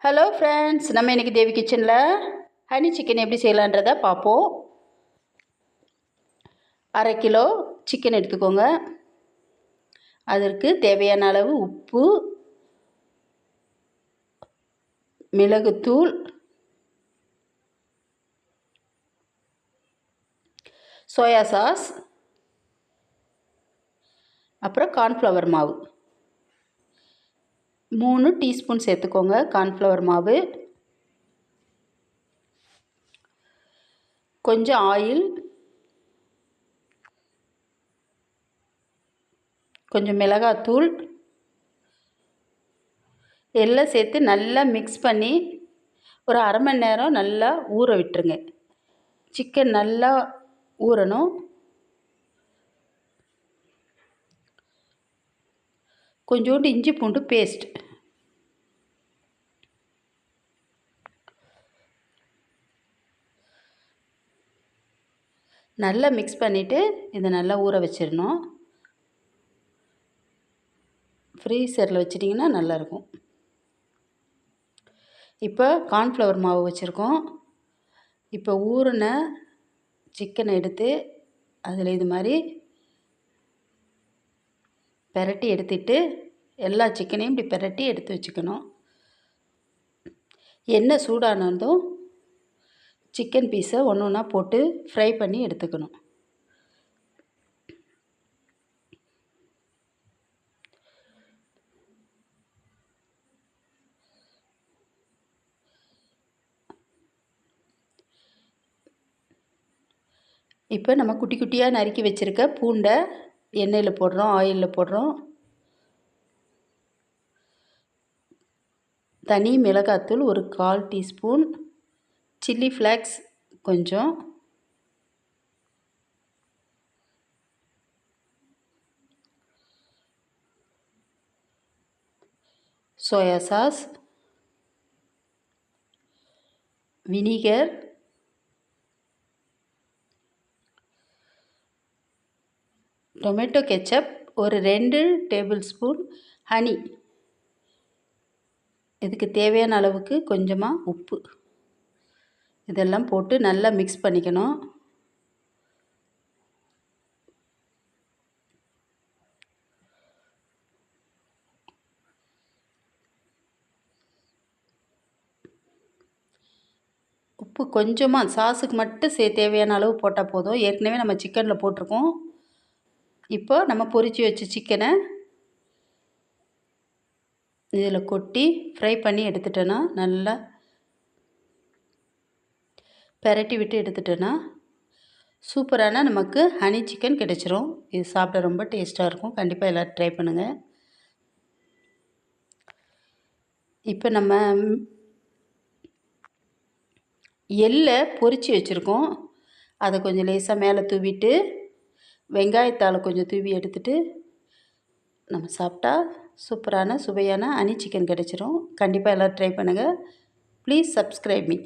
Hello friends, நம்ம இன்றைக்கி தேவி கிச்சனில் ஹனி சிக்கன் எப்படி செய்யலான்றதை பார்ப்போம். 1/2 கிலோ சிக்கன் எடுத்துக்கோங்க. அதற்கு தேவையான அளவு உப்பு, மிளகுத்தூள், சோயா சாஸ், அப்புறம் கார்ன்ஃப்ளவர் மாவு 3 டீஸ்பூன் சேர்த்துக்கோங்க. கார்ன்ஃப்ளவர் மாவு, கொஞ்சம் ஆயில், கொஞ்சம் மிளகாத்தூள் எல்லாம் சேர்த்து நல்லா மிக்ஸ் பண்ணி ஒரு 1/2 மணி நேரம் நல்லா ஊற விட்டுருங்க. சிக்கன் நல்லா ஊறணும். கொஞ்சோண்டு இஞ்சி பூண்டு பேஸ்ட், நல்லா மிக்ஸ் பண்ணிவிட்டு இதை நல்லா ஊற வச்சிடணும். ஃப்ரீசரில் வச்சிட்டிங்கன்னா நல்லாயிருக்கும். இப்போ கார்ன்ஃப்ளவர் மாவு வச்சுருக்கோம். இப்போ ஊறின சிக்கனை எடுத்து அதில் இது மாதிரி பெரட்டி எடுத்துட்டு எல்லா சிக்கனையும் இப்படி பெரட்டி எடுத்து வச்சுக்கணும். எண்ணெய் சூடானதும் சிக்கன் பீஸை ஒன்று ஒன்றா போட்டு ஃப்ரை பண்ணி எடுத்துக்கணும். இப்போ நம்ம குட்டி குட்டியாக நறுக்கி வச்சுருக்க பூண்டை எண்ணெயில் போடுறோம், ஆயிலில் போடுறோம். தனி மிளகாத்தூள் ஒரு 1/4 டீஸ்பூன், சில்லி ஃப்ளேக்ஸ் கொஞ்சம், soya sauce, vinegar, tomato ketchup ஒரு 2 டேபிள் ஸ்பூன், ஹனி, இதுக்கு தேவையான அளவுக்கு கொஞ்சமாக உப்பு, இதெல்லாம் போட்டு நல்லா மிக்ஸ் பண்ணிக்கணும். உப்பு கொஞ்சமாக சாஸுக்கு மட்டும் தேவையான அளவு போட்டால் போதும். ஏற்கனவே நம்ம சிக்கனில் போட்டிருக்கோம். இப்போ நம்ம பொரித்து வச்ச சிக்கனை இதில் கொட்டி ஃப்ரை பண்ணி எடுத்துட்டோன்னா, நல்லா பெரட்டி விட்டு எடுத்துட்டோன்னா சூப்பரான நமக்கு ஹனி சிக்கன் கிடச்சிரும். இது சாப்பிட ரொம்ப டேஸ்ட்டாக இருக்கும். கண்டிப்பாக எல்லோரும் ட்ரை பண்ணுங்கள். இப்போ நம்ம எள்ளை பொரித்து வச்சுருக்கோம். அதை கொஞ்சம் லேசாக மேலே தூவிட்டு வெங்காயத்தால் கொஞ்சம் தூவி எடுத்துட்டு நம்ம சாப்பிட்டா சூப்பரான சுவையான ஹனி சிக்கன் கிடச்சிரும். கண்டிப்பாக எல்லோரும் ட்ரை பண்ணுங்கள். Please subscribe me.